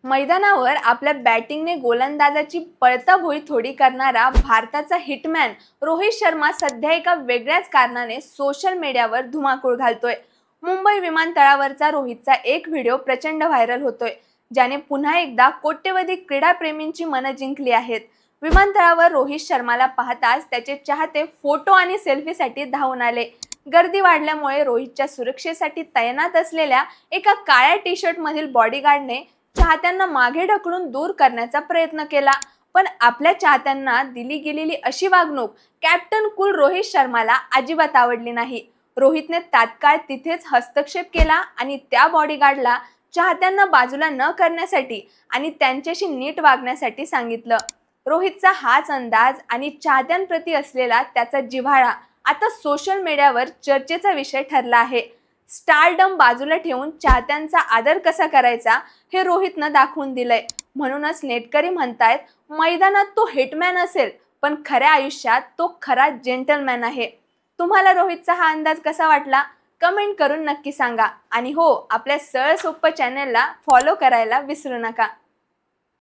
मैदानावर आपल्या बॅटिंगने गोलंदाजाची पळताभुई थोडी करणारा भारताचा हिटमॅन रोहित शर्मा सध्या एका वेगळ्याच कारणाने सोशल मीडियावर धुमाकूळ घालतोय। मुंबई विमानतळावरचा रोहितचा एक व्हिडिओ प्रचंड व्हायरल होतोय, ज्याने पुन्हा एकदा कोट्यवधी क्रीडाप्रेमींची मनं जिंकली आहेत। विमानतळावर रोहित शर्माला पाहताच त्याचे चाहते फोटो आणि सेल्फीसाठी धावून आले। गर्दी वाढल्यामुळे रोहितच्या सुरक्षेसाठी तैनात असलेल्या एका काळ्या टी शर्ट मधील बॉडीगार्डने चाहत्यांना मागे ढकलून दूर करण्याचा प्रयत्न केला, पण आपल्या चाहत्यांना दिली गेलेली अशी वागणूक कॅप्टन कूल रोहित शर्माला अजिबात आवडली नाही। रोहितने तात्काळ तिथेच हस्तक्षेप केला आणि त्या बॉडीगार्डला चाहत्यांना बाजूला न करण्यासाठी आणि त्यांच्याशी नीट वागण्यासाठी सांगितलं। रोहितचा हाच अंदाज आणि चाहत्यांप्रती असलेला त्याचा जिव्हाळा आता सोशल मीडियावर चर्चेचा विषय ठरला आहे। स्टारडम बाजूला ठेवून चाहत्यांचा आदर कसा करायचा हे रोहितनं दाखवून दिलंय। म्हणूनच नेटकरी म्हणतायत, मैदानात तो हिटमॅन असेल, पण खऱ्या आयुष्यात तो खरा जेंटलमॅन आहे। तुम्हाला रोहितचा हा अंदाज कसा वाटला? कमेंट करून नक्की सांगा। आणि हो, आपल्या सरळ सोप्पं चॅनेलला फॉलो करायला विसरू नका।